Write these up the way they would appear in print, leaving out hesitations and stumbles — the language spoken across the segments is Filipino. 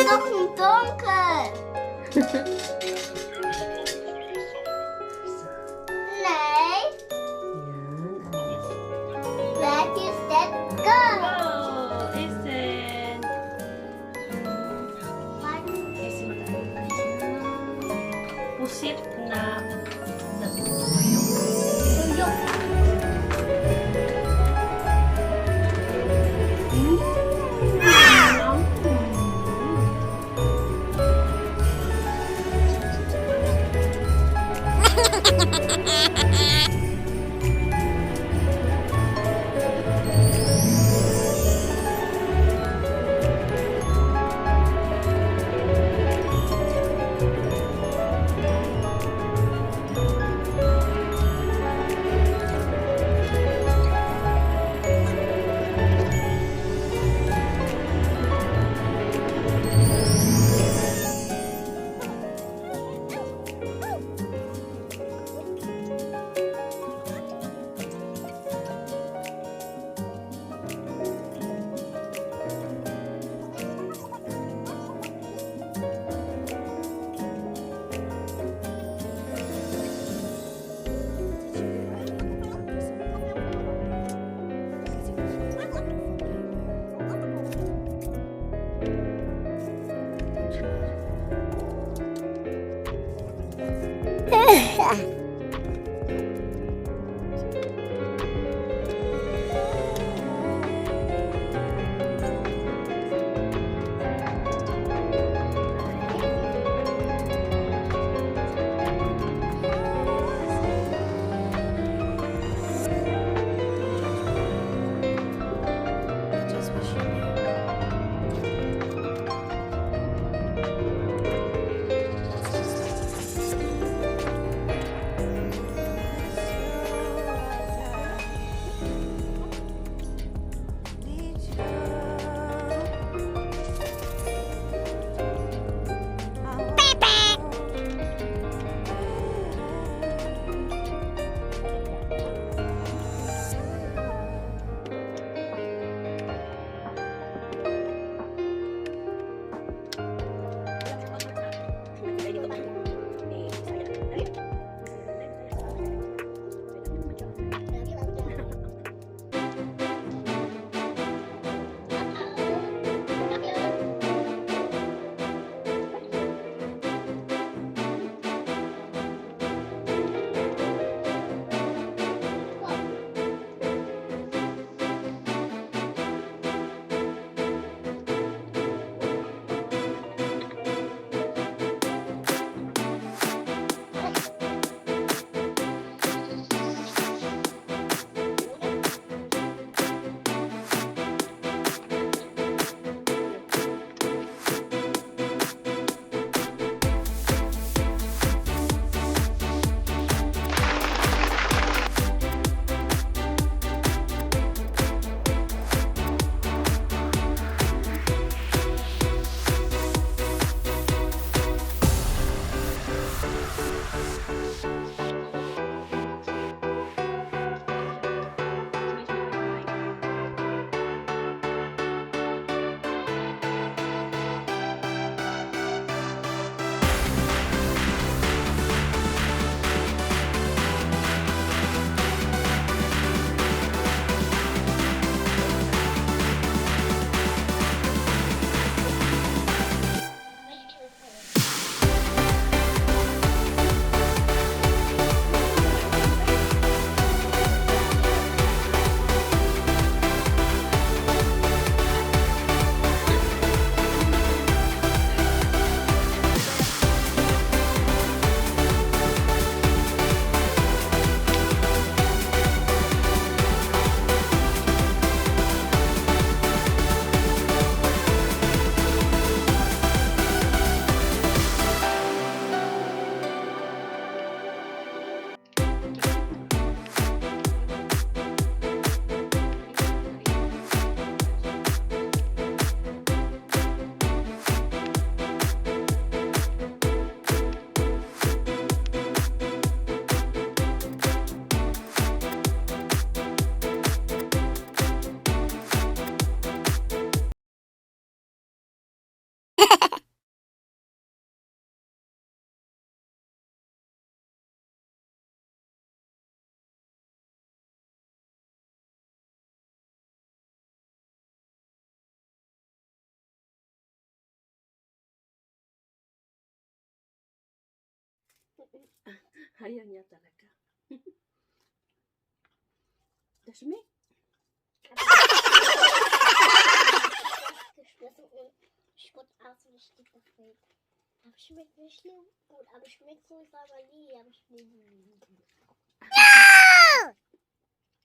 toch niet donker? Nee. Where is that go? Oh, listen. Pusit na Tuyok. Ayaw niya talaga. Geschmeckt? Geschmissen und Spott aus und steht das Feld. Aber schmeckt nicht schlimm gut, aber schmeckt so, ich sag mal nie, aber schmeckt nie.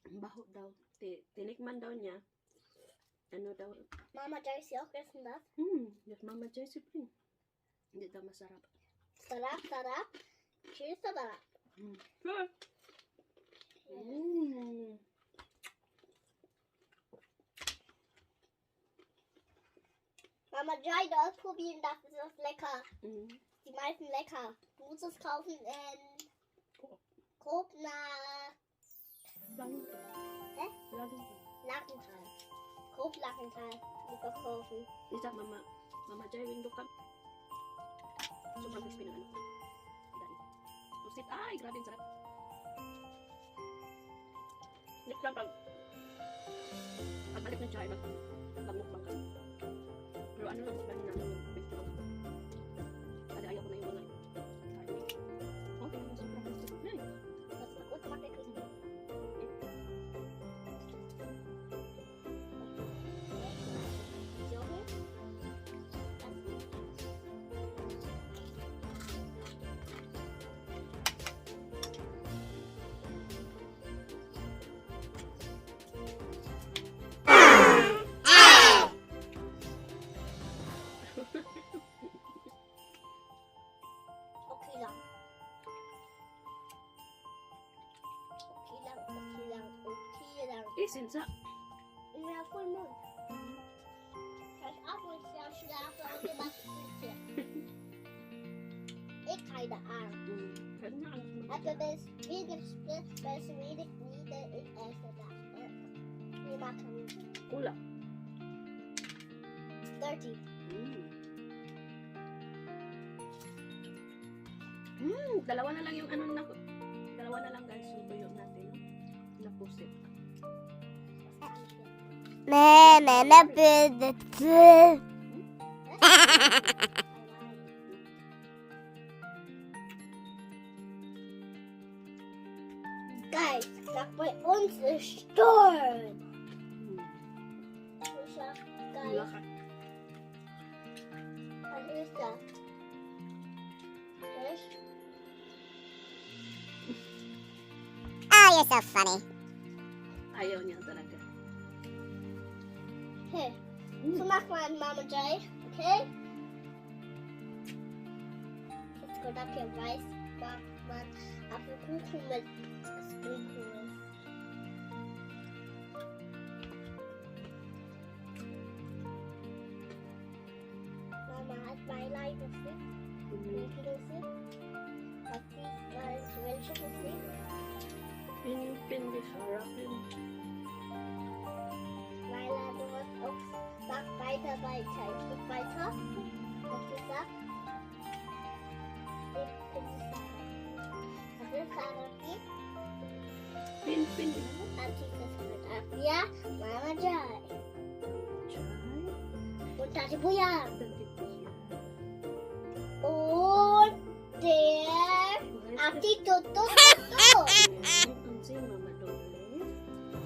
Baho daw. Tinikman daw niya. Ano daw? Mama Joyce auch essen das. Yes, Mama Jessie Pring. Hindi daw masarap. Sarap, sarap. Tschüss, sarap. Sure. Mama Joy, du ausprobieren darfst, ist das lecker. Mm. Die meisten lecker. Du musst es kaufen in Grobner Lackenthal. Grob Lackenthal. Muss das kaufen. Isa, Mama Jai, window ka. Sobrang crispy ng ano. Dahil. Pusit. Ay, grabe yung sarap. Next lang pagbalik ng Jai, magmukbang ka. Pero ano lang, mukbang namin yung best of. Kasi ayaw ko na yung mga karne. Okay, sobrang crispy. Nice. Das ist gut, macht der Küste. Okay lang. Isin sa. Ja, voll Mund. Das Apfel ist ja schlafen und die Maske. Ich keine Ahnung. Pwede na ang Also das wenig nieder ich esse das. Wir machen Kula. 30. Dalawa na lang yung ano na. Dalawa na lang guys yung tuyo natin. Na pusit. Guys, sag bei uns ist Sturm. Ich sag, Wala Guys, ka. was ist das? Was? Oh, you're so funny. Ayaw niya talaga. Hey, so mach mal Mama Jay, okay? Jetzt kommt ab hier weiß, macht man Apfelkuchen mit Sprinkles. Mama hat Beileid Musik, welche Musik? Was ist welche Musik? Pindi sarap yun. Leila, du musst auch sag weiter. Ich geh weiter. Was ist das? Was ist Karate? Pindi. Antikes mit Afia, Mama Jai. Chay. Und Tati Buya. Dati po siya. Und der Ati Toto. Ang si Mama Dole.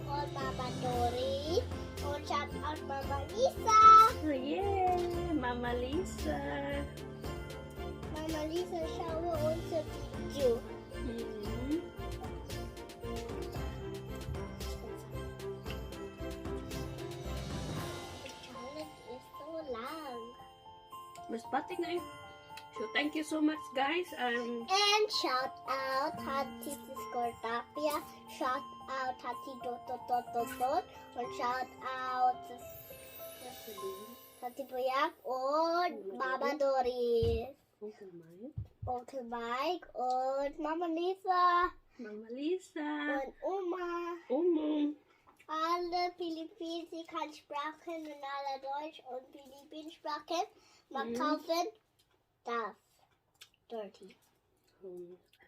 Und Mama Dori. Und Shout out Mama Lisa. Oh, yeah! Mama Lisa. Mama Lisa, schaue unser Video. Charlotte ist so lang. Mas batik na yun. So, thank you so much, guys. And shout out Tati Scortapia, shout out Tati Dot, und shout out Tati Boyak und Mama Doris, Uncle Mike. Onkel Mike und Mama Lisa Mama Lisa. und Oma. Omo. Alle Philippinen Sprachen und alle Deutsch und Philippinen-Sprachen. Man kaufen das. Dirty. I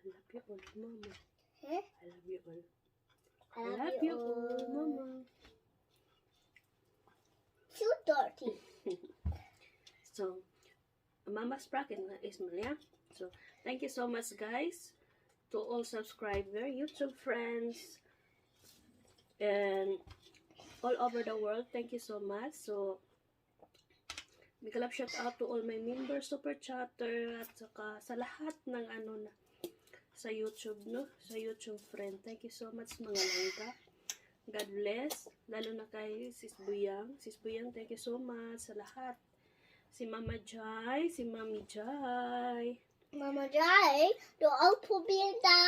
love you all, Mama. Hä? I love you all. I I love you all, Mama. Too dirty. So, Mama Sprocket na Ismail, yeah? So, thank you so much, guys, to all subscriber, YouTube friends, and all over the world. Thank you so much. So, big love shout out to all my members, super chatter, at saka sa lahat ng ano na sa YouTube, no? Sa YouTube friend. Thank you so much, mga langga. God bless. Lalo na kay Sis Buyang. Sis Buyang, thank you so much sa lahat. Si Mama Jai, si Mami Jai. Mama Jai, du auch probieren da.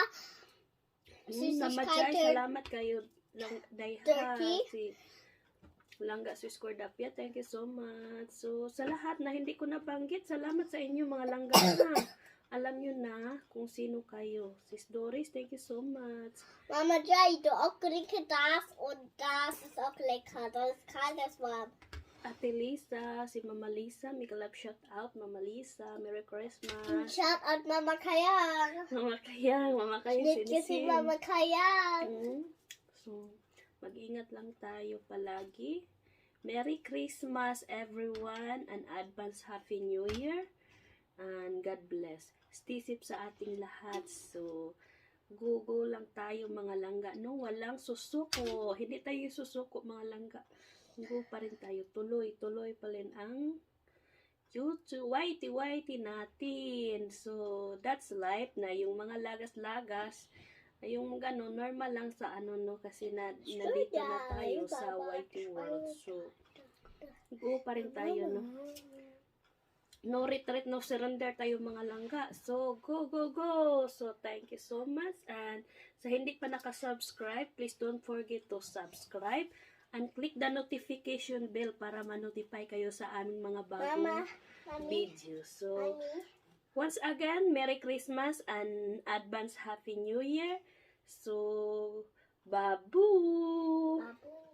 Mama Jai, salamat kayo lang dayha. Turkey. Si Langga Sis Cordapia, thank you so much. So, sa lahat na hindi ko nabanggit, salamat sa inyo mga langga na. Alam nyo na kung sino kayo. Sis Doris, thank you so much. Mama Jai, du auch trinke das und das ist auch lecker. Das ist kaltes warm. Ate Lisa, si Mama Lisa, may love shout out, Mama Lisa, Merry Christmas. Shout out Mama Kayang. Mama Kayang, Schnitt si Mama Kayang. So, mag-ingat lang tayo palagi. Merry Christmas everyone, and advance Happy New Year, and God bless. Stay safe sa ating lahat. So, go lang tayo mga langga. No, walang susuko. Hindi tayo susuko mga langga. Go pa rin tayo. Tuloy pa rin ang YouTube, whitey natin. So, that's life na yung mga lagas-lagas, yung gano'n, normal lang sa ano, no, kasi nandito na tayo sa whitey world. So, go pa rin tayo, no. No retreat, no surrender tayo mga langga. So, go! So, thank you so much. And sa hindi pa nakasubscribe, please don't forget to subscribe and click the notification bell para ma-notify kayo sa aming mga bagong videos. So, once again, Merry Christmas and advance Happy New Year. So, babu! Babu.